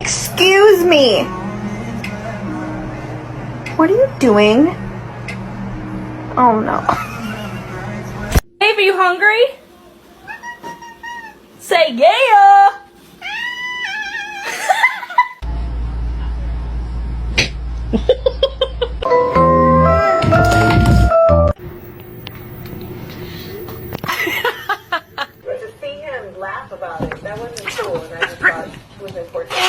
Excuse me. What are you doing? Oh no. Dave, are you hungry? Say yeah! But to see him laugh about it, that wasn't cool, and I just thought it was important.